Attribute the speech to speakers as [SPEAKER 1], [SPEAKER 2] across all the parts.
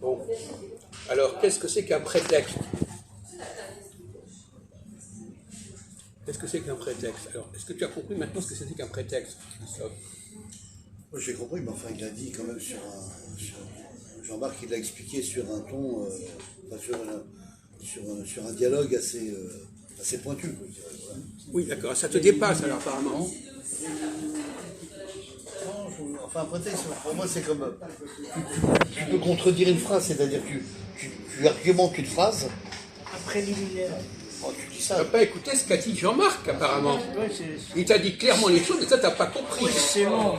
[SPEAKER 1] Bon. Alors, qu'est-ce que c'est qu'un prétexte? Qu'est-ce que c'est qu'un prétexte? Alors, est-ce que tu as compris maintenant ce que c'était qu'un prétexte, Christophe?
[SPEAKER 2] Moi j'ai compris, mais enfin il a dit quand même Jean-Marc il l'a expliqué sur un ton, sur un dialogue assez pointu. Quoi, je dirais, voilà.
[SPEAKER 1] Oui, d'accord, ça te dépasse alors apparemment.
[SPEAKER 2] Enfin un prétexte, pour moi c'est comme, tu peux contredire une phrase, c'est-à-dire que tu argumentes une phrase.
[SPEAKER 3] Après l'illuminaire.
[SPEAKER 2] Oh, tu dis
[SPEAKER 1] Tu
[SPEAKER 2] ça.
[SPEAKER 1] n'as pas écouté ce qu'a dit Jean-Marc apparemment.
[SPEAKER 3] Ouais,
[SPEAKER 1] Il t'a dit clairement les choses et ça t'as pas compris.
[SPEAKER 3] c'est bon.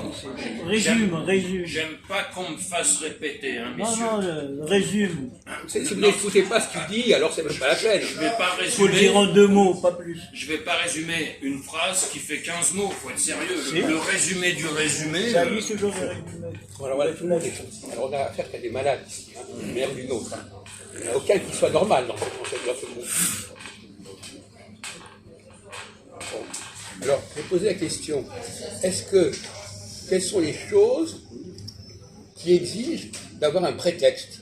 [SPEAKER 3] Résume.
[SPEAKER 4] J'aime pas qu'on me fasse répéter, hein,
[SPEAKER 3] Non,
[SPEAKER 4] messieurs.
[SPEAKER 3] Résume.
[SPEAKER 1] Si vous n'écoutez pas ce qu'il dit, alors c'est même pas la peine.
[SPEAKER 4] Je vais pas
[SPEAKER 3] Faut le dire en
[SPEAKER 4] résumer.
[SPEAKER 3] 2 mots, pas plus.
[SPEAKER 4] Je vais pas résumer une phrase qui fait 15 mots. Faut être sérieux.
[SPEAKER 3] Si.
[SPEAKER 4] Le résumé du résumé.
[SPEAKER 3] Ça lui toujours les résumés.
[SPEAKER 1] Voilà, tout le monde est comme ça. Alors on a affaire qu'à des malades ici, hein, une meilleure d'une autre. Hein. Il n'y en a aucun qui soit normal dans ce groupe. Bon. Alors, je vais poser la question, quelles sont les choses qui exigent d'avoir un prétexte?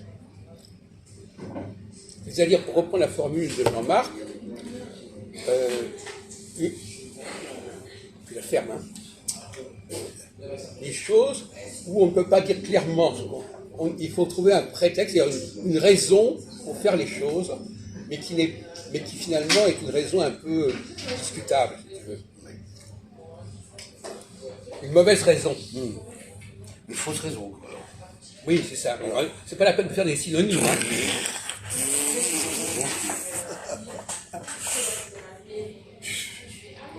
[SPEAKER 1] C'est-à-dire, pour reprendre la formule de Jean-Marc, puis la ferme, hein, les choses où on ne peut pas dire clairement, il faut trouver un prétexte, c'est-à-dire une raison pour faire les choses, mais qui finalement est une raison un peu discutable, si tu veux. Une mauvaise raison.
[SPEAKER 2] Une fausse raison. Quoi.
[SPEAKER 1] Oui, c'est ça. C'est pas la peine de faire des synonymes. Hein.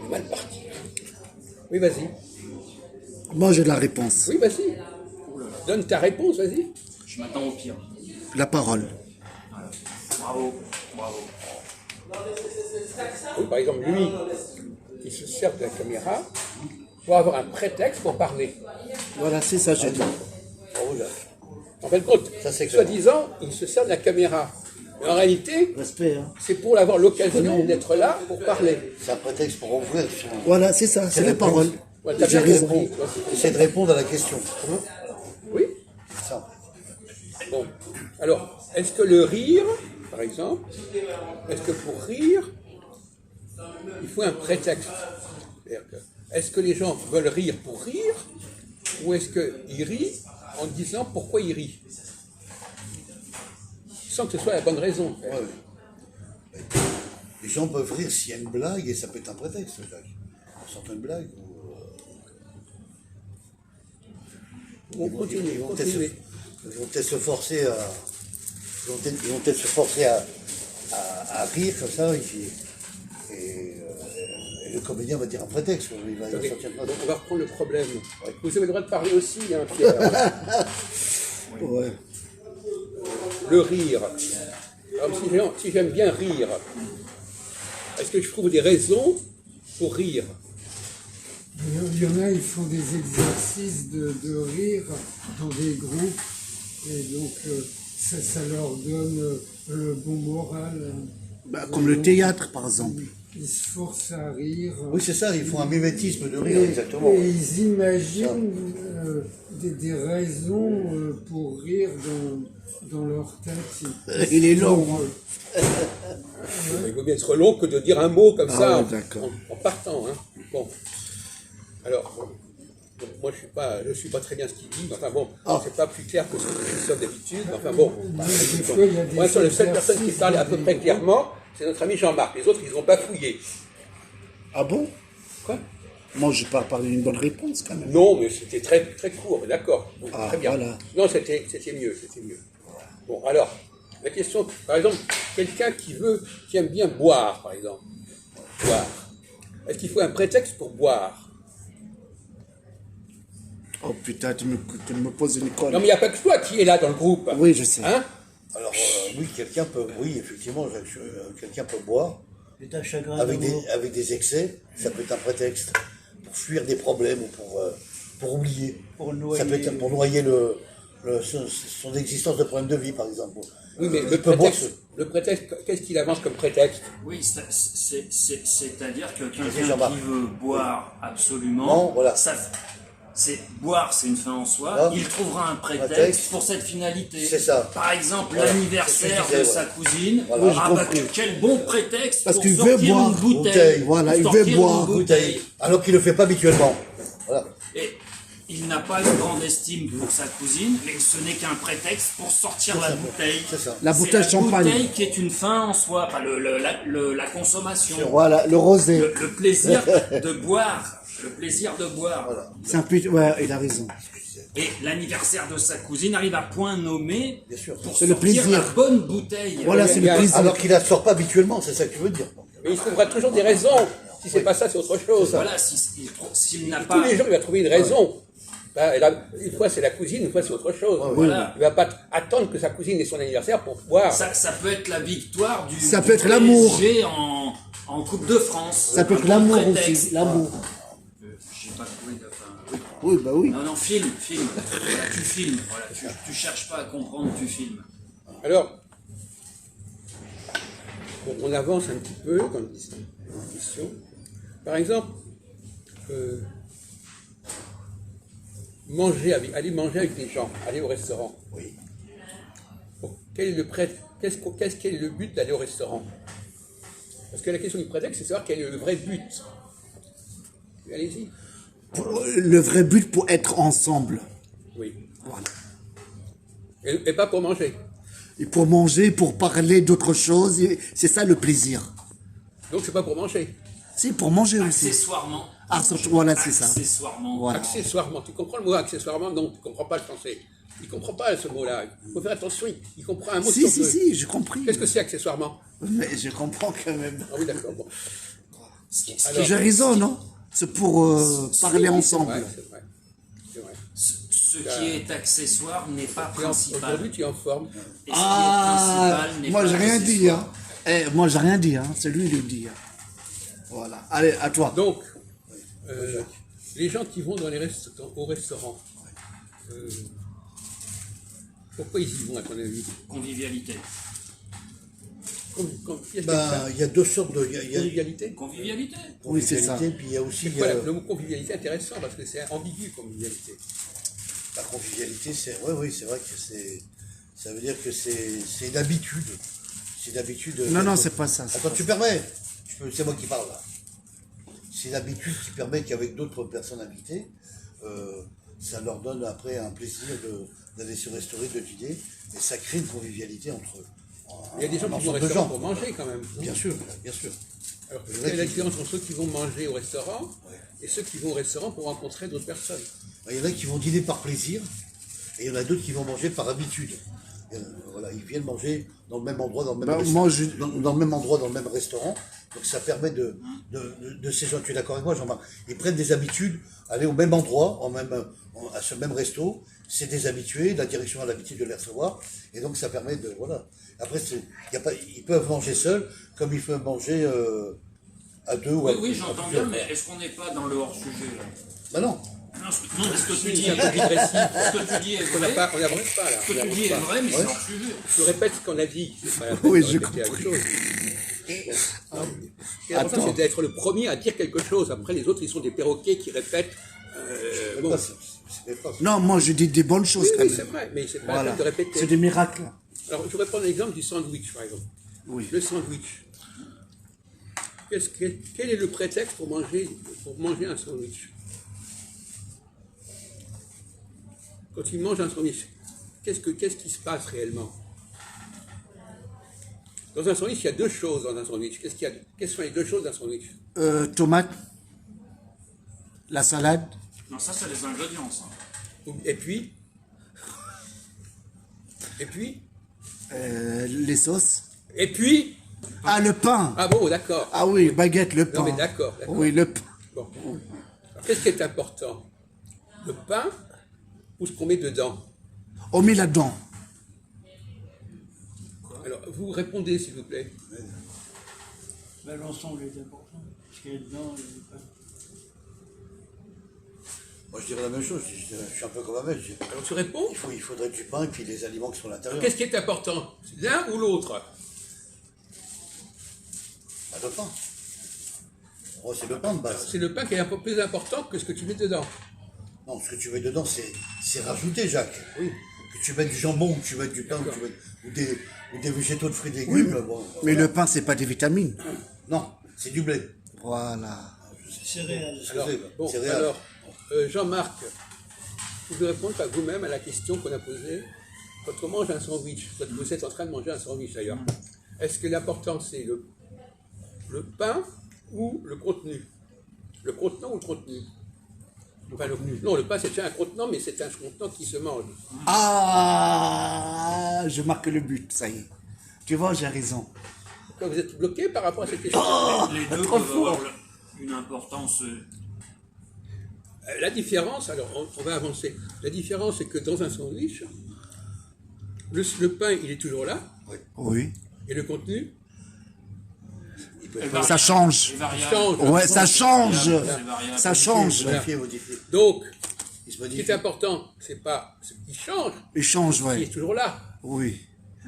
[SPEAKER 1] On est mal parti. Oui, vas-y.
[SPEAKER 5] Moi, j'ai la réponse.
[SPEAKER 1] Oui, vas-y. Donne ta réponse, vas-y.
[SPEAKER 4] Je m'attends au pire.
[SPEAKER 5] La parole.
[SPEAKER 4] Bravo.
[SPEAKER 1] Oui, par exemple, lui, il se sert de la caméra pour avoir un prétexte pour parler.
[SPEAKER 5] Voilà, c'est ça, je dis.
[SPEAKER 2] Bravo, Jacques.
[SPEAKER 1] En fin de compte,
[SPEAKER 2] Ça, c'est clair.
[SPEAKER 1] soi-disant, il se sert de la caméra. Mais en réalité,
[SPEAKER 5] Respect, hein.
[SPEAKER 1] c'est pour avoir l'occasion d'être là pour parler.
[SPEAKER 2] C'est un prétexte pour ouvrir sur.
[SPEAKER 5] Voilà, c'est ça, c'est la
[SPEAKER 2] réponse.
[SPEAKER 5] parole.
[SPEAKER 1] Ouais, t'as
[SPEAKER 5] J'ai
[SPEAKER 1] bien
[SPEAKER 5] raison.
[SPEAKER 1] compris.
[SPEAKER 2] C'est de répondre à la question.
[SPEAKER 1] Oui.
[SPEAKER 2] C'est ça.
[SPEAKER 1] Bon. Alors, est-ce que le rire, par exemple, est-ce que pour rire, il faut un prétexte? C'est-à-dire que, est-ce que les gens veulent rire pour rire, ou est-ce qu'ils rient en disant pourquoi ils rient, sans que ce soit la bonne raison?
[SPEAKER 2] Ouais. Les gens peuvent rire s'il y a une blague et ça peut être un prétexte, Jacques. Pour certaines blagues.
[SPEAKER 1] On continue,
[SPEAKER 2] Ils vont
[SPEAKER 1] continue.
[SPEAKER 2] peut-être se forcer à. Ils vont peut-être se forcer à rire comme ça, et le comédien va dire un prétexte. Il va
[SPEAKER 1] Attendez,
[SPEAKER 2] sortir de
[SPEAKER 1] donc on va reprendre le problème. Vous avez le droit de parler aussi, hein, Pierre.
[SPEAKER 5] Ouais.
[SPEAKER 1] Le rire. Alors, si j'aime bien rire, est-ce que je trouve des raisons pour rire?
[SPEAKER 6] Il y en a, ils font des exercices de rire dans des groupes, et donc ça leur donne le bon moral.
[SPEAKER 5] Bah, comme le théâtre, par exemple.
[SPEAKER 6] Ils se forcent à rire.
[SPEAKER 2] Oui, c'est ça, ils font un mimétisme de rire,
[SPEAKER 6] Et-
[SPEAKER 2] exactement.
[SPEAKER 6] Et ils imaginent des raisons pour rire dans leur tête.
[SPEAKER 5] Il est long.
[SPEAKER 1] Il vaut mieux être long que de dire un mot comme ça
[SPEAKER 5] ouais, d'accord.
[SPEAKER 1] en partant. Hein. Bon. Alors, bon, moi je suis pas très bien ce qu'il dit, mais enfin bon, c'est pas plus clair que ce que je sais d'habitude, mais enfin bon.
[SPEAKER 6] Des fois, il y a des
[SPEAKER 1] Moi, sur les seules personnes qui
[SPEAKER 6] exercices
[SPEAKER 1] parlent à peu
[SPEAKER 6] dans
[SPEAKER 1] près
[SPEAKER 6] des
[SPEAKER 1] clairement, c'est notre ami Jean-Marc. Les autres, ils n'ont pas fouillé.
[SPEAKER 5] Ah bon?
[SPEAKER 1] Quoi?
[SPEAKER 5] Moi, je pas parlé d'une bonne réponse, quand même.
[SPEAKER 1] Non, mais c'était très, très court, mais d'accord. Donc,
[SPEAKER 5] Ah,
[SPEAKER 1] très bien.
[SPEAKER 5] voilà.
[SPEAKER 1] Non, c'était mieux, c'était mieux. Bon, alors, la question, par exemple, quelqu'un qui aime bien boire, par exemple. Boire. Est-ce qu'il faut un prétexte pour boire?
[SPEAKER 5] Oh putain, tu me poses une colle.
[SPEAKER 1] Non, mais il n'y a pas que toi qui est là dans le groupe.
[SPEAKER 5] Oui, je sais.
[SPEAKER 1] Hein?
[SPEAKER 2] Alors, oui, effectivement, quelqu'un peut boire
[SPEAKER 3] C'est un chagrin
[SPEAKER 2] avec
[SPEAKER 3] d'amour.
[SPEAKER 2] avec des excès, ça peut être un prétexte pour fuir des problèmes ou pour oublier.
[SPEAKER 3] Pour noyer.
[SPEAKER 2] Ça peut être pour noyer son existence de problème de vie, par exemple.
[SPEAKER 1] Oui, mais
[SPEAKER 2] Il
[SPEAKER 1] le
[SPEAKER 2] peut boire
[SPEAKER 1] prétexte, qu'est-ce qu'il avance comme prétexte?
[SPEAKER 4] Oui, c'est-à-dire que
[SPEAKER 2] Vas-y,
[SPEAKER 4] quelqu'un
[SPEAKER 2] Jean-Marc.
[SPEAKER 4] qui veut boire
[SPEAKER 2] Non,
[SPEAKER 4] absolument,
[SPEAKER 2] voilà.
[SPEAKER 4] ça, c'est boire, c'est une fin en soi.
[SPEAKER 2] Ah.
[SPEAKER 4] Il trouvera un prétexte
[SPEAKER 2] Prétexte.
[SPEAKER 4] pour cette finalité.
[SPEAKER 2] C'est ça.
[SPEAKER 4] Par exemple,
[SPEAKER 2] Voilà.
[SPEAKER 4] l'anniversaire
[SPEAKER 2] C'est ce que je
[SPEAKER 4] de
[SPEAKER 2] disais,
[SPEAKER 4] sa cousine.
[SPEAKER 2] Voilà.
[SPEAKER 5] Oui, j'ai
[SPEAKER 4] Ah bah,
[SPEAKER 5] compris.
[SPEAKER 4] quel bon prétexte
[SPEAKER 5] Parce
[SPEAKER 4] pour
[SPEAKER 5] qu'il
[SPEAKER 4] sortir
[SPEAKER 5] veut boire.
[SPEAKER 4] une bouteille.
[SPEAKER 2] Bouteille.
[SPEAKER 5] Voilà, il
[SPEAKER 4] Pour
[SPEAKER 5] veut
[SPEAKER 4] sortir
[SPEAKER 5] boire.
[SPEAKER 4] une bouteille.
[SPEAKER 2] Alors qu'il ne le fait pas habituellement. Voilà.
[SPEAKER 4] Et il n'a pas une grande estime pour sa cousine, mais ce n'est qu'un prétexte pour sortir la bouteille.
[SPEAKER 2] C'est ça.
[SPEAKER 5] La bouteille de
[SPEAKER 4] C'est
[SPEAKER 5] champagne.
[SPEAKER 4] La bouteille qui est une fin en soi, enfin, la consommation,
[SPEAKER 5] Voilà, le rosé.
[SPEAKER 4] le plaisir de boire. Le plaisir de boire.
[SPEAKER 2] Voilà.
[SPEAKER 5] C'est un peu... Ouais, il a raison.
[SPEAKER 4] Et l'anniversaire de sa cousine arrive à point nommé
[SPEAKER 2] Bien sûr.
[SPEAKER 4] pour
[SPEAKER 5] C'est le
[SPEAKER 4] sortir
[SPEAKER 5] plaisir.
[SPEAKER 4] la bonne bouteille.
[SPEAKER 5] Voilà, c'est
[SPEAKER 1] Il y a-
[SPEAKER 5] le plaisir.
[SPEAKER 2] Alors qu'il ne la sort pas habituellement, c'est ça que tu veux dire.
[SPEAKER 1] Mais il trouvera toujours des raisons. Si c'est pas ça, c'est autre chose.
[SPEAKER 4] Voilà, s'il n'a
[SPEAKER 1] Tous
[SPEAKER 4] pas...
[SPEAKER 1] les jours, il va trouver une raison. Ben, une fois, c'est la cousine, une fois, c'est autre chose.
[SPEAKER 4] Voilà.
[SPEAKER 1] Il va pas attendre que sa cousine ait son anniversaire pour boire.
[SPEAKER 4] Ça peut être la victoire du
[SPEAKER 5] Ça
[SPEAKER 4] du
[SPEAKER 5] peut être l'amour.
[SPEAKER 4] PSG en Coupe de France.
[SPEAKER 5] Ça peut
[SPEAKER 4] Un
[SPEAKER 5] être
[SPEAKER 4] bon
[SPEAKER 5] l'amour
[SPEAKER 4] prétexte.
[SPEAKER 5] aussi. L'amour.
[SPEAKER 4] J'ai pas trouvé de... enfin,
[SPEAKER 5] Oui, bah oui.
[SPEAKER 4] Non, filme. Voilà, tu filmes. Voilà, tu cherches pas à comprendre, tu filmes.
[SPEAKER 1] Alors, bon, on avance un petit peu dans la discussion. Par exemple, aller manger avec des gens, aller au restaurant.
[SPEAKER 2] Oui.
[SPEAKER 1] Bon, quel est le but d'aller au restaurant? Parce que la question du prétexte, c'est de savoir quel est le vrai but. Allez-y.
[SPEAKER 5] Le vrai but pour être ensemble.
[SPEAKER 1] Oui.
[SPEAKER 5] Voilà.
[SPEAKER 1] Et pas pour manger.
[SPEAKER 5] Et pour manger, pour parler d'autre chose, et c'est ça le plaisir.
[SPEAKER 1] Donc c'est pas pour manger.
[SPEAKER 5] C'est pour manger aussi.
[SPEAKER 4] Accessoirement.
[SPEAKER 5] Ah, voilà, c'est ça.
[SPEAKER 4] Accessoirement.
[SPEAKER 5] Voilà.
[SPEAKER 1] Accessoirement. Tu comprends le mot accessoirement? Non, tu comprends pas le français. Il comprend pas ce mot-là. Il faut faire attention. Il comprend un mot
[SPEAKER 5] Si,
[SPEAKER 1] sur deux.
[SPEAKER 5] si, j'ai compris.
[SPEAKER 1] Qu'est-ce que c'est accessoirement?
[SPEAKER 5] Mais je comprends quand même.
[SPEAKER 1] Ah oui, d'accord. Bon.
[SPEAKER 5] J'ai raison, non? C'est pour parler ensemble.
[SPEAKER 1] Ouais, c'est vrai. C'est vrai.
[SPEAKER 4] Ce qui est accessoire n'est pas principal.
[SPEAKER 1] Aujourd'hui, tu es en forme.
[SPEAKER 4] Et ce qui est
[SPEAKER 5] Ah,
[SPEAKER 4] principal n'est
[SPEAKER 5] moi
[SPEAKER 4] pas
[SPEAKER 5] j'ai rien dit,
[SPEAKER 4] accessoire.
[SPEAKER 5] hein. Moi j'ai rien dit, hein. C'est lui qui le dit. Hein. Voilà. Allez, à toi.
[SPEAKER 1] Donc, les gens qui vont au restaurant, pourquoi ils y vont, à ton avis?
[SPEAKER 4] Convivialité.
[SPEAKER 1] Qu'est-ce que
[SPEAKER 2] Ben, il y a deux sortes de. Il y a
[SPEAKER 1] convivialité?
[SPEAKER 4] Convivialité.
[SPEAKER 5] Oui, c'est ça.
[SPEAKER 2] convivialité, puis il y a aussi.
[SPEAKER 1] Voilà, le mot convivialité est intéressant parce que c'est ambigu, convivialité.
[SPEAKER 2] La convivialité, c'est. Oui, c'est vrai que c'est. Ça veut dire que c'est une habitude. C'est une habitude.
[SPEAKER 5] Non, c'est pas ça. c'est
[SPEAKER 2] Attends,
[SPEAKER 5] pas
[SPEAKER 2] tu permets? C'est moi qui parle là. C'est une habitude qui permet qu'avec d'autres personnes invitées, ça leur donne après un plaisir d'aller se restaurer, de dîner, et ça crée une convivialité entre eux.
[SPEAKER 1] Il y a des gens qui vont au
[SPEAKER 2] de
[SPEAKER 1] restaurant
[SPEAKER 2] gens.
[SPEAKER 1] pour manger quand même.
[SPEAKER 2] Bien sûr, bien sûr.
[SPEAKER 1] Alors, quelle est la différence entre ceux qui vont manger au restaurant et ceux qui vont au restaurant pour rencontrer d'autres personnes?
[SPEAKER 2] Il y en a qui vont dîner par plaisir, et il y en a d'autres qui vont manger par habitude. Voilà, ils viennent manger dans le même endroit, dans le même
[SPEAKER 5] Bah,
[SPEAKER 2] restaurant,
[SPEAKER 5] moi,
[SPEAKER 2] dans le même endroit, dans le même restaurant. Donc ça permet de ces gens, tu es d'accord avec moi, Jean-Marc? Ils prennent des habitudes, aller au même endroit, à ce même resto, c'est des habitués, la direction a l'habitude de les recevoir, et donc ça permet de, voilà. Après, ils peuvent manger seuls, comme ils peuvent manger à deux ou à
[SPEAKER 4] Oui, j'entends
[SPEAKER 2] plusieurs.
[SPEAKER 4] bien, mais est-ce qu'on n'est pas dans le hors-sujet là?
[SPEAKER 2] Bah non.
[SPEAKER 4] Non, ce que tu dis,
[SPEAKER 1] C'est un peu digressif.
[SPEAKER 4] ce que tu dis est
[SPEAKER 1] On
[SPEAKER 4] vrai.
[SPEAKER 1] n'avance pas là.
[SPEAKER 4] Ce que tu dis est vrai, mais c'est hors-sujet.
[SPEAKER 1] Je répète ce qu'on a dit. C'est pas la peine
[SPEAKER 5] Oui,
[SPEAKER 1] de
[SPEAKER 5] j'ai
[SPEAKER 1] répéter la
[SPEAKER 5] compris.
[SPEAKER 1] chose. Ce qui est important, c'est d'être le premier à dire quelque chose. Après, les autres, ils sont des perroquets qui répètent. Bon.
[SPEAKER 2] C'est pas-
[SPEAKER 5] Non, moi je dis des bonnes choses
[SPEAKER 1] Oui,
[SPEAKER 5] quand
[SPEAKER 1] oui,
[SPEAKER 5] même.
[SPEAKER 1] c'est vrai, mais c'est pas la
[SPEAKER 5] Voilà.
[SPEAKER 1] peine de répéter.
[SPEAKER 5] C'est des miracles.
[SPEAKER 1] Alors, je voudrais prendre l'exemple du sandwich, par exemple.
[SPEAKER 5] Oui.
[SPEAKER 1] Le sandwich. Quel est le prétexte pour manger un sandwich? Quand il mange un sandwich, qu'est-ce qui se passe réellement? Dans un sandwich, il y a deux choses dans un sandwich. Quelles sont les deux choses d'un sandwich?
[SPEAKER 5] Tomate, la salade,
[SPEAKER 4] Non, ça, c'est les ingrédients, ça.
[SPEAKER 1] Et puis,
[SPEAKER 5] les sauces.
[SPEAKER 1] et puis,
[SPEAKER 5] Ah, le pain.
[SPEAKER 1] ah bon, d'accord.
[SPEAKER 5] Ah oui, baguette, le pain.
[SPEAKER 1] Non, mais d'accord.
[SPEAKER 5] Oui, le pain.
[SPEAKER 1] Bon. Alors, qu'est-ce qui est important? Le pain ou ce qu'on met dedans?
[SPEAKER 5] On met là-dedans.
[SPEAKER 1] Alors, vous répondez, s'il vous plaît.
[SPEAKER 3] Ben, l'ensemble est important. Ce qu'il y a dedans, il est pas-
[SPEAKER 2] Moi, je dirais la même chose. Je suis un peu comme Ahmed.
[SPEAKER 1] Alors, tu réponds?
[SPEAKER 2] Il faudrait du pain et puis les aliments qui sont à l'intérieur.
[SPEAKER 1] Qu'est-ce qui est important? L'un ou l'autre?
[SPEAKER 2] Pas de pain. Oh, c'est le pain de base.
[SPEAKER 1] C'est le pain qui est un peu plus important que ce que tu mets dedans.
[SPEAKER 2] Non, ce que tu mets dedans, c'est rajouté, Jacques. Oui. Que tu mettes du jambon, que tu mettes du pain, que tu mettes, ou des végétaux de fruits et légumes. Bon,
[SPEAKER 5] Mais
[SPEAKER 2] voilà.
[SPEAKER 5] le pain, c'est pas des vitamines.
[SPEAKER 2] Non, c'est du blé.
[SPEAKER 5] Voilà.
[SPEAKER 3] Céréales.
[SPEAKER 1] Alors, bon,
[SPEAKER 2] Céréales.
[SPEAKER 1] alors Jean-Marc, vous pouvez répondre à vous-même à la question qu'on a posée. Quand on mange un sandwich, quand vous êtes en train de manger un sandwich d'ailleurs, est-ce que l'important c'est le pain ou le contenu? Le contenant ou le contenu? Enfin, non, le pain c'est déjà un contenant, mais c'est un contenant qui se mange.
[SPEAKER 5] Ah, je marque le but, ça y est. Tu vois, j'ai raison.
[SPEAKER 1] Pourquoi vous êtes bloqué par rapport à cette question?
[SPEAKER 4] Les deux
[SPEAKER 5] trop
[SPEAKER 4] peuvent
[SPEAKER 5] fort.
[SPEAKER 4] avoir une importance.
[SPEAKER 1] La différence, alors on va avancer. La différence c'est que dans un sandwich, le pain il est toujours là,
[SPEAKER 5] Oui.
[SPEAKER 1] et le contenu
[SPEAKER 5] Ça change.
[SPEAKER 4] Les variables.
[SPEAKER 1] change.
[SPEAKER 5] Ouais, ça change.
[SPEAKER 4] C'est variable.
[SPEAKER 5] Ça change.
[SPEAKER 2] Modifié.
[SPEAKER 1] Donc,
[SPEAKER 2] Il se
[SPEAKER 1] ce qui
[SPEAKER 2] modifie.
[SPEAKER 1] est important, c'est pas ce qui change,
[SPEAKER 5] Il change,
[SPEAKER 1] il
[SPEAKER 5] ouais.
[SPEAKER 1] est toujours là.
[SPEAKER 5] Oui.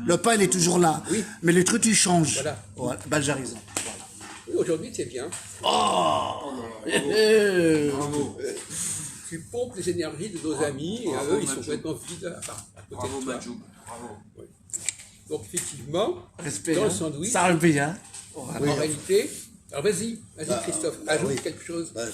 [SPEAKER 5] Le pain, il est toujours là.
[SPEAKER 1] Oui.
[SPEAKER 5] Mais les trucs, ils changent.
[SPEAKER 1] Voilà.
[SPEAKER 5] Ben, j'ai raison.
[SPEAKER 1] Oui, aujourd'hui, c'est bien.
[SPEAKER 4] Bravo.
[SPEAKER 1] Tu pompes les énergies de nos amis et à
[SPEAKER 4] Bravo,
[SPEAKER 1] eux, ils sont
[SPEAKER 4] Mathieu.
[SPEAKER 1] complètement vides à côté
[SPEAKER 4] Bravo,
[SPEAKER 1] de toi.
[SPEAKER 4] Badjoub. Bravo.
[SPEAKER 1] Donc, effectivement,
[SPEAKER 5] Respect.
[SPEAKER 1] dans le
[SPEAKER 5] hein.
[SPEAKER 1] sandwich,
[SPEAKER 5] Ça arrive bien.
[SPEAKER 1] en réalité, alors vas-y, Christophe, ajoute
[SPEAKER 2] oui.
[SPEAKER 1] quelque chose.
[SPEAKER 2] Là,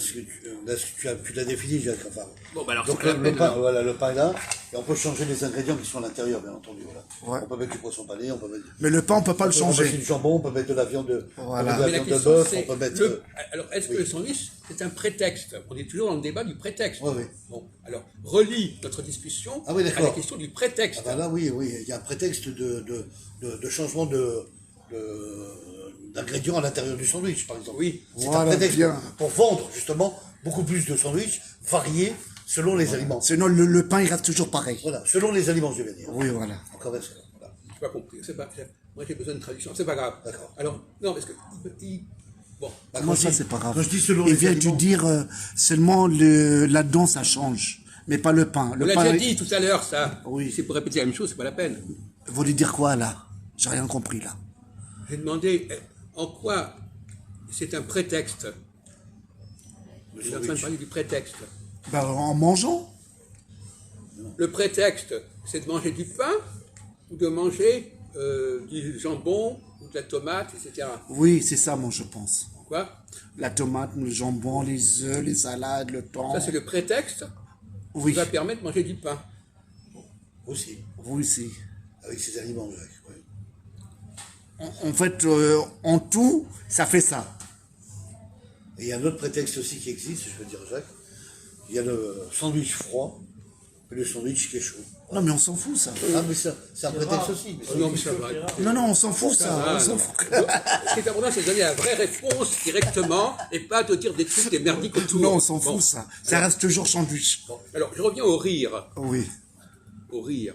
[SPEAKER 2] tu l'as défini, Jacques. Enfin,
[SPEAKER 1] Bon, bah alors,
[SPEAKER 2] donc
[SPEAKER 1] c'est pas la
[SPEAKER 2] le
[SPEAKER 1] peine,
[SPEAKER 2] pain,
[SPEAKER 1] alors.
[SPEAKER 2] voilà, le pain est là, et on peut changer les ingrédients qui sont à l'intérieur, bien entendu. Voilà.
[SPEAKER 5] Ouais.
[SPEAKER 2] On peut mettre du poisson pané, on peut mettre,
[SPEAKER 5] Mais le pain, on peut pas le
[SPEAKER 2] on peut mettre
[SPEAKER 5] changer.
[SPEAKER 2] du jambon, on peut mettre de la viande,
[SPEAKER 5] Voilà.
[SPEAKER 2] on peut
[SPEAKER 1] Mais la
[SPEAKER 2] mettre de la viande de
[SPEAKER 1] question,
[SPEAKER 2] bœuf,
[SPEAKER 1] c'est,
[SPEAKER 2] on peut mettre.
[SPEAKER 1] alors, est-ce que le sandwich, c'est un prétexte? On est toujours dans le débat du prétexte.
[SPEAKER 2] Oui, oui.
[SPEAKER 1] Bon, alors, relie notre discussion
[SPEAKER 2] Ah oui,
[SPEAKER 1] à
[SPEAKER 2] d'accord.
[SPEAKER 1] la question du prétexte.
[SPEAKER 2] Ah ben là, oui, il y a un prétexte de changement d'ingrédients à l'intérieur du sandwich, par exemple.
[SPEAKER 1] Oui.
[SPEAKER 2] C'est
[SPEAKER 5] Voilà,
[SPEAKER 2] un prétexte
[SPEAKER 5] bien.
[SPEAKER 2] pour vendre, justement, beaucoup plus de sandwichs variés selon les aliments.
[SPEAKER 5] Sinon, le pain, il reste toujours pareil.
[SPEAKER 2] Voilà, selon les aliments, je vais dire.
[SPEAKER 5] Oui, voilà.
[SPEAKER 2] Encore une fois, voilà.
[SPEAKER 1] J'ai pas compris. Moi, j'ai besoin de traduction. C'est pas grave.
[SPEAKER 2] D'accord.
[SPEAKER 1] Alors, non, parce que. Bon.
[SPEAKER 2] Bah,
[SPEAKER 5] Comment
[SPEAKER 2] quand
[SPEAKER 5] ça,
[SPEAKER 2] je dis-
[SPEAKER 5] c'est pas grave?
[SPEAKER 2] Quand je dis selon
[SPEAKER 5] Il
[SPEAKER 2] les
[SPEAKER 5] vient de
[SPEAKER 2] aliments,
[SPEAKER 5] dire seulement là-dedans, ça change. Mais pas le pain.
[SPEAKER 1] On
[SPEAKER 5] Le
[SPEAKER 1] l'a
[SPEAKER 5] pain,
[SPEAKER 1] déjà dit tout à l'heure, ça.
[SPEAKER 5] Oui.
[SPEAKER 1] C'est pour répéter la même chose, c'est pas la peine.
[SPEAKER 5] vous voulez dire quoi, là? J'ai rien compris, là.
[SPEAKER 1] J'ai demandé en quoi c'est un prétexte. Je suis en train de parler du prétexte.
[SPEAKER 5] Ben, en mangeant.
[SPEAKER 1] Le prétexte, c'est de manger du pain ou de manger du jambon ou de la tomate, etc.
[SPEAKER 5] Oui, c'est ça, moi, je pense.
[SPEAKER 1] Quoi?
[SPEAKER 5] La tomate, le jambon, les œufs, les salades, le thon.
[SPEAKER 1] Ça, c'est le prétexte
[SPEAKER 5] Oui,
[SPEAKER 1] qui va permettre de manger du pain.
[SPEAKER 2] aussi,
[SPEAKER 5] oui, c'est.
[SPEAKER 2] avec ces aliments, Jacques. Oui.
[SPEAKER 5] En fait, en tout, ça fait ça.
[SPEAKER 2] Et il y a un autre prétexte aussi qui existe, je veux dire, Jacques. Il y a le sandwich froid et le sandwich qui est chaud.
[SPEAKER 5] Non, mais on s'en fout, ça.
[SPEAKER 2] Ah, mais ça, c'est un prétexte aussi. mais ça-
[SPEAKER 1] Non, mais ça va.
[SPEAKER 5] Non, non, on s'en fout, ça.
[SPEAKER 1] Ah,
[SPEAKER 5] On s'en
[SPEAKER 1] non.
[SPEAKER 5] fout.
[SPEAKER 1] Ce qui est important, c'est de donner la vraie réponse directement et pas de dire des trucs, des merdiques autour.
[SPEAKER 5] Non, on s'en
[SPEAKER 1] Bon.
[SPEAKER 5] fout, ça. Ça reste toujours sandwich.
[SPEAKER 1] Alors, je reviens au rire.
[SPEAKER 5] Oui.
[SPEAKER 1] Au rire.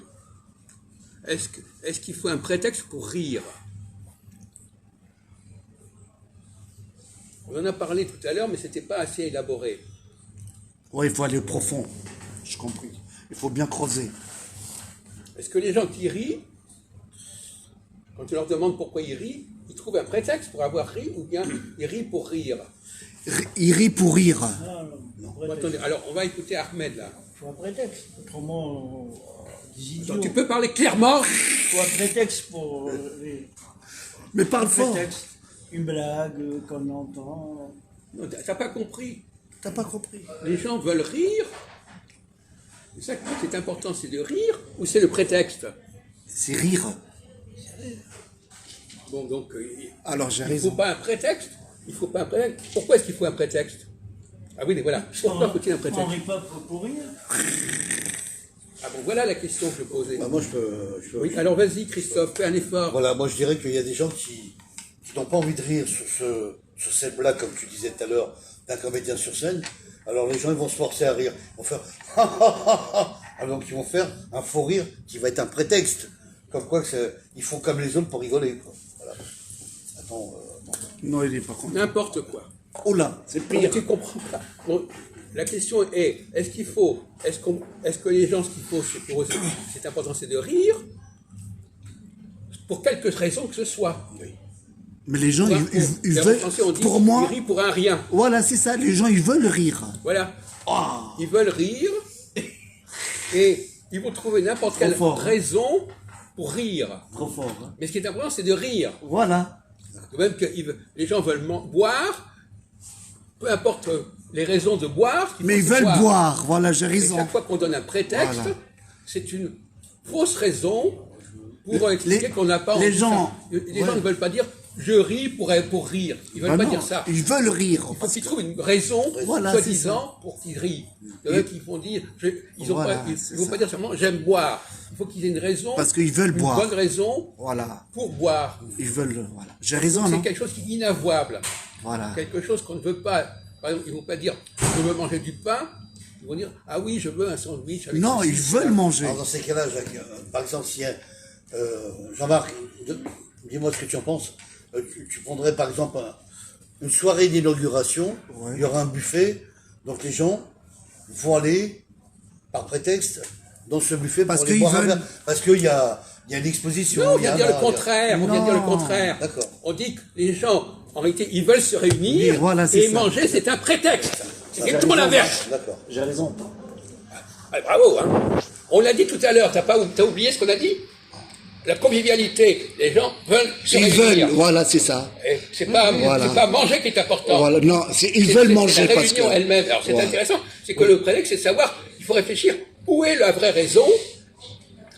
[SPEAKER 1] Est-ce qu'il faut un prétexte pour rire? On en a parlé tout à l'heure, mais c'était pas assez élaboré.
[SPEAKER 5] Oui, il faut aller profond. J'ai compris. Il faut bien creuser.
[SPEAKER 1] Est-ce que les gens qui rient, quand tu leur demandes pourquoi ils rient, ils trouvent un prétexte pour avoir ri ou bien ils rient pour rire?
[SPEAKER 5] Il rit pour rire.
[SPEAKER 3] Non,
[SPEAKER 1] Bon, attendez, alors on va écouter Ahmed là.
[SPEAKER 3] Il faut un prétexte. Autrement, des idiots.
[SPEAKER 1] Donc, tu peux parler clairement?
[SPEAKER 3] Il faut un prétexte pour les...
[SPEAKER 5] Mais parle
[SPEAKER 3] Un
[SPEAKER 5] fort.
[SPEAKER 3] prétexte. Une blague qu'on entend.
[SPEAKER 1] Non, t'as pas compris.
[SPEAKER 5] T'as pas compris.
[SPEAKER 1] Les gens veulent rire. C'est ça qui est important, c'est de rire ou c'est le prétexte?
[SPEAKER 5] C'est rire.
[SPEAKER 1] Bon, donc,
[SPEAKER 5] Alors, j'ai
[SPEAKER 1] il ne faut
[SPEAKER 5] raison.
[SPEAKER 1] pas un prétexte. Il faut pas un prétexte. Pourquoi est-ce qu'il faut un prétexte? Ah oui, mais voilà. Pourquoi faut-il un
[SPEAKER 3] On
[SPEAKER 1] prétexte?
[SPEAKER 3] rit pas pour rire.
[SPEAKER 1] Ah bon, voilà la question que je posais.
[SPEAKER 2] Bah, moi, je peux.
[SPEAKER 1] Oui, alors vas-y, Christophe, fais un effort.
[SPEAKER 2] Voilà, moi je dirais qu'il y a des gens qui n'ont pas envie de rire sur cette blague, comme tu disais tout à l'heure, d'un comédien sur scène. Alors les gens ils vont se forcer à rire. Ils vont faire alors donc ils vont faire un faux rire qui va être un prétexte. Comme quoi ils font comme les autres pour rigoler. Quoi. Voilà. Attends,
[SPEAKER 5] Non, il est pas content.
[SPEAKER 1] N'importe quoi.
[SPEAKER 5] Oh là, c'est
[SPEAKER 1] Donc,
[SPEAKER 5] pire.
[SPEAKER 1] tu comprends pas. Bon, la question est, est-ce que les gens, ce qu'il faut, c'est pour eux, c'est important, c'est de rire, pour quelque raison que ce soit.
[SPEAKER 5] Mais les gens,
[SPEAKER 1] Voilà,
[SPEAKER 5] ils
[SPEAKER 1] en
[SPEAKER 5] veulent.
[SPEAKER 1] français, on dit,
[SPEAKER 5] Pour moi,
[SPEAKER 1] ils rient pour un rien.
[SPEAKER 5] voilà, c'est ça. Les gens, ils veulent rire.
[SPEAKER 1] Voilà.
[SPEAKER 5] Ah.
[SPEAKER 1] Ils veulent rire Et ils vont trouver n'importe quelle
[SPEAKER 5] fort, hein.
[SPEAKER 1] raison pour rire.
[SPEAKER 5] Trop fort. Hein.
[SPEAKER 1] Mais ce qui est important, c'est de rire.
[SPEAKER 5] Voilà.
[SPEAKER 1] De même que les gens veulent boire, peu importe les raisons de boire.
[SPEAKER 5] Mais ils veulent boire. Voilà, j'ai
[SPEAKER 1] Et
[SPEAKER 5] raison.
[SPEAKER 1] chaque fois qu'on donne un prétexte,
[SPEAKER 5] Voilà.
[SPEAKER 1] c'est une fausse raison pour expliquer qu'on n'a pas
[SPEAKER 5] les
[SPEAKER 1] envie.
[SPEAKER 5] gens-
[SPEAKER 1] Les gens ne veulent pas dire je ris pour rire. Ils ne veulent
[SPEAKER 5] Ah
[SPEAKER 1] pas
[SPEAKER 5] non,
[SPEAKER 1] dire ça.
[SPEAKER 5] ils veulent rire.
[SPEAKER 1] Il faut qu'ils trouvent une raison,
[SPEAKER 5] Voilà,
[SPEAKER 1] soi-disant, pour qu'ils rient. Il y en a qui vont dire, ils vont
[SPEAKER 5] Voilà,
[SPEAKER 1] pas, ils
[SPEAKER 5] c'est
[SPEAKER 1] vont
[SPEAKER 5] ça.
[SPEAKER 1] pas dire seulement j'aime boire. Il faut qu'ils aient une raison,
[SPEAKER 5] Parce qu'ils veulent
[SPEAKER 1] une
[SPEAKER 5] boire.
[SPEAKER 1] bonne raison
[SPEAKER 5] Voilà.
[SPEAKER 1] pour boire.
[SPEAKER 5] Ils veulent. Voilà. J'ai raison,
[SPEAKER 1] C'est
[SPEAKER 5] non?
[SPEAKER 1] quelque chose qui est inavouable.
[SPEAKER 5] Voilà.
[SPEAKER 1] Quelque chose qu'on ne veut pas. Par exemple, ils ne vont pas dire je veux manger du pain. Ils vont dire ah oui, je veux un sandwich. Avec
[SPEAKER 5] Non,
[SPEAKER 1] ceci,
[SPEAKER 5] ils
[SPEAKER 1] cela.
[SPEAKER 5] veulent manger.
[SPEAKER 2] Alors dans ces cas-là, Jacques, par exemple, si Jean-Marc, dis-moi ce que tu en penses. Tu prendrais par exemple une soirée d'inauguration, il y aura un buffet, donc les gens vont aller, par prétexte, dans ce buffet
[SPEAKER 5] Parce
[SPEAKER 2] pour aller
[SPEAKER 5] qu'ils
[SPEAKER 2] boire un
[SPEAKER 5] veulent-
[SPEAKER 2] verre. Parce qu'il y a une exposition.
[SPEAKER 1] Non, on
[SPEAKER 2] il y a
[SPEAKER 1] vient dire
[SPEAKER 2] un
[SPEAKER 1] le
[SPEAKER 2] bar,
[SPEAKER 1] contraire. On vient dire le
[SPEAKER 5] Non.
[SPEAKER 1] contraire.
[SPEAKER 2] D'accord.
[SPEAKER 1] On dit que les gens, en réalité, ils veulent se réunir
[SPEAKER 5] Oui, voilà, c'est
[SPEAKER 1] et
[SPEAKER 5] ça.
[SPEAKER 1] manger, c'est un prétexte. C'est exactement l'inverse.
[SPEAKER 2] D'accord.
[SPEAKER 5] J'ai raison.
[SPEAKER 1] Ah, bravo, hein. On l'a dit tout à l'heure. T'as oublié ce qu'on a dit? La convivialité. Les gens veulent se
[SPEAKER 5] Ils
[SPEAKER 1] réunir.
[SPEAKER 5] veulent. Voilà, c'est ça.
[SPEAKER 1] Et c'est pas,
[SPEAKER 5] Voilà.
[SPEAKER 1] c'est pas manger qui est important.
[SPEAKER 5] Voilà. Non, ils
[SPEAKER 1] C'est-
[SPEAKER 5] veulent
[SPEAKER 1] c'est
[SPEAKER 5] manger
[SPEAKER 1] la
[SPEAKER 5] parce que.
[SPEAKER 1] réunion elle-même. Alors c'est
[SPEAKER 5] Ouais.
[SPEAKER 1] intéressant. C'est que le prétexte, c'est de savoir. Il faut réfléchir. Où est la vraie raison?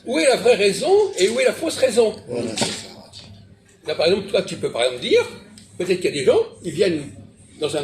[SPEAKER 1] Où est la vraie raison et où est la fausse raison?
[SPEAKER 5] Voilà, c'est ça.
[SPEAKER 1] Là, par exemple, toi, tu peux par exemple dire, peut-être qu'il y a des gens, ils viennent dans un